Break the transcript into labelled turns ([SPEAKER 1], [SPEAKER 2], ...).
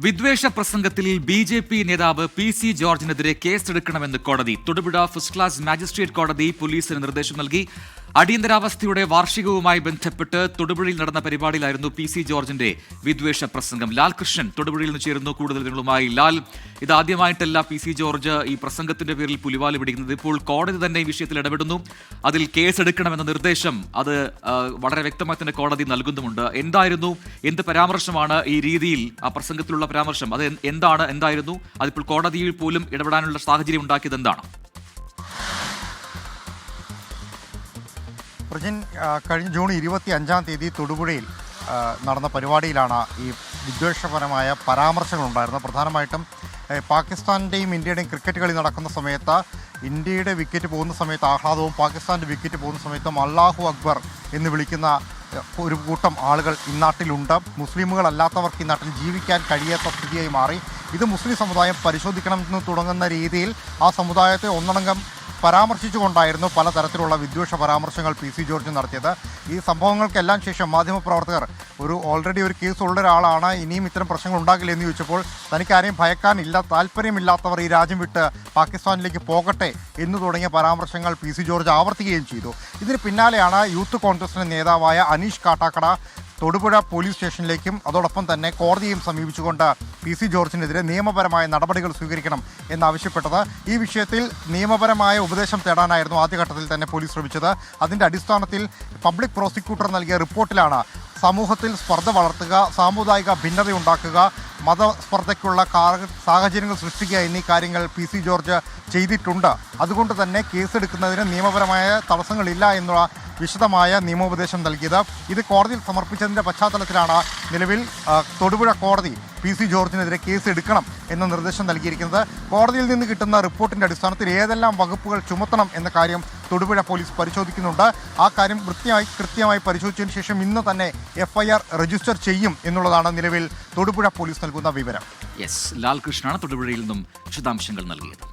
[SPEAKER 1] വിദ്വേഷ പ്രസംഗത്തിൽ ബി.ജെ.പി. നേതാവ് പി.സി. ജോർജിനെതിരെ കേസെടുക്കണമെന്ന് കോടതി. തൊടുപുഴ ഫസ്റ്റ് ക്ലാസ് മാജിസ്ട്രേറ്റ് കോടതി പോലീസിന് നിർദ്ദേശം നൽകി. അടിയന്തരാവസ്ഥയുടെ വാർഷികവുമായി ബന്ധപ്പെട്ട് തൊടുപുഴയിൽ നടന്ന പരിപാടിയിലായിരുന്നു പി.സി. ജോർജിന്റെ വിദ്വേഷ പ്രസംഗം. ലാൽ കൃഷ്ണൻ തൊടുപുഴയിൽ നിന്ന് ചേരുന്നു കൂടുതൽ വിവരങ്ങളുമായി. ലാൽ, ഇതാദ്യമായിട്ടല്ല പി.സി. ജോർജ് ഈ പ്രസംഗത്തിന്റെ പേരിൽ പുലിവാല് പിടിക്കുന്നത്. ഇപ്പോൾ കോടതി തന്നെ ഈ വിഷയത്തിൽ ഇടപെടുന്നു. അതിൽ കേസെടുക്കണമെന്ന നിർദ്ദേശം അത് വളരെ വ്യക്തമായി തന്നെ കോടതി നൽകുന്നുമുണ്ട്. എന്ത് പരാമർശമാണ് ഈ രീതിയിൽ ആ പ്രസംഗത്തിലുള്ള പരാമർശം? അത് എന്തായിരുന്നു അതിപ്പോൾ കോടതിയിൽ പോലും ഇടപെടാനുള്ള സാഹചര്യം ഉണ്ടാക്കിയത് എന്താണ്?
[SPEAKER 2] പ്രജിൻ, കഴിഞ്ഞ ജൂൺ 25 തൊടുപുഴയിൽ നടന്ന പരിപാടിയിലാണ് ഈ വിദ്വേഷപരമായ പരാമർശങ്ങളുണ്ടായിരുന്നത്. പ്രധാനമായിട്ടും പാകിസ്ഥാൻ്റെയും ഇന്ത്യയുടെയും ക്രിക്കറ്റ് കളി നടക്കുന്ന സമയത്ത് ഇന്ത്യയുടെ വിക്കറ്റ് പോകുന്ന സമയത്ത് ആഹ്ലാദവും പാകിസ്ഥാൻ്റെ വിക്കറ്റ് പോകുന്ന സമയത്തും അല്ലാഹു അക്ബർ എന്ന് വിളിക്കുന്ന ഒരു കൂട്ടം ആളുകൾ ഇന്നാട്ടിലുണ്ട്. മുസ്ലിമുകളല്ലാത്തവർക്ക് ഇന്നാട്ടിൽ ജീവിക്കാൻ കഴിയാത്ത സ്ഥിതിയായി മാറി. ഇത് മുസ്ലിം സമുദായം പരിശോധിക്കണമെന്ന് തുടങ്ങുന്ന രീതിയിൽ ആ സമുദായത്തെ ഒന്നടങ്കം പരാമർശിച്ചുകൊണ്ടായിരുന്നു പലതരത്തിലുള്ള വിദ്വേഷ പരാമർശങ്ങൾ പി.സി. ജോർജ് നടത്തിയത്. ഈ സംഭവങ്ങൾക്കെല്ലാം ശേഷം മാധ്യമപ്രവർത്തകർ ഓൾറെഡി ഒരു കേസ് ഉള്ള ഒരാളാണ്, ഇനിയും ഇത്തരം പ്രശ്നങ്ങൾ ഉണ്ടാകില്ല എന്ന് ചോദിച്ചപ്പോൾ തനിക്ക് ആരെയും ഭയക്കാനില്ല, താല്പര്യമില്ലാത്തവർ ഈ രാജ്യം വിട്ട് പാകിസ്ഥാനിലേക്ക് പോകട്ടെ എന്ന് തുടങ്ങിയ പരാമർശങ്ങൾ പി.സി. ജോർജ് ആവർത്തിക്കുകയും ചെയ്തു. ഇതിന് പിന്നാലെയാണ് യൂത്ത് കോൺഗ്രസിൻ്റെ നേതാവായ അനീഷ് കാട്ടാക്കട തൊടുപുഴ പോലീസ് സ്റ്റേഷനിലേക്കും അതോടൊപ്പം തന്നെ കോടതിയെയും സമീപിച്ചുകൊണ്ട് പി.സി. ജോർജിനെതിരെ നിയമപരമായ നടപടികൾ സ്വീകരിക്കണം എന്നാവശ്യപ്പെട്ടത്. ഈ വിഷയത്തിൽ നിയമപരമായ ഉപദേശം തേടാനായിരുന്നു ആദ്യഘട്ടത്തിൽ തന്നെ പോലീസ് ശ്രമിച്ചത്. അതിൻ്റെ അടിസ്ഥാനത്തിൽ പബ്ലിക് പ്രോസിക്യൂട്ടർ നൽകിയ റിപ്പോർട്ടിലാണ് സമൂഹത്തിൽ സ്പർദ്ധ വളർത്തുക, സാമുദായിക ഭിന്നതയുണ്ടാക്കുക, മതസ്പർദ്ധയ്ക്കുള്ള സാഹചര്യങ്ങൾ സൃഷ്ടിക്കുക എന്നീ കാര്യങ്ങൾ പി.സി. ജോർജ് ചെയ്തിട്ടുണ്ട്. അതുകൊണ്ട് തന്നെ കേസെടുക്കുന്നതിന് നിയമപരമായ തടസ്സങ്ങളില്ല എന്നുള്ള വിശദമായ നിയമോപദേശം നൽകിയത്. ഇത് കോടതിയിൽ സമർപ്പിച്ചതിൻ്റെ പശ്ചാത്തലത്തിലാണ് നിലവിൽ തൊടുപുഴ കോടതി പി.സി. ജോർജിനെതിരെ കേസ് എടുക്കണം എന്ന നിർദ്ദേശം നൽകിയിരിക്കുന്നത്. കോടതിയിൽ നിന്ന് കിട്ടുന്ന റിപ്പോർട്ടിൻ്റെ അടിസ്ഥാനത്തിൽ ഏതെല്ലാം വകുപ്പുകൾ ചുമത്തണം എന്ന കാര്യം തൊടുപുഴ പോലീസ് പരിശോധിക്കുന്നുണ്ട്. ആ കാര്യം കൃത്യമായി പരിശോധിച്ചതിന് ശേഷം ഇന്ന് തന്നെ FIR രജിസ്റ്റർ ചെയ്യും എന്നുള്ളതാണ് നിലവിൽ തൊടുപുഴ പോലീസ് നൽകുന്ന വിവരം.
[SPEAKER 1] ലാൽ കൃഷ്ണനാണ് തൊടുപുഴയിൽ നിന്നും വിശദാംശങ്ങൾ നൽകിയത്.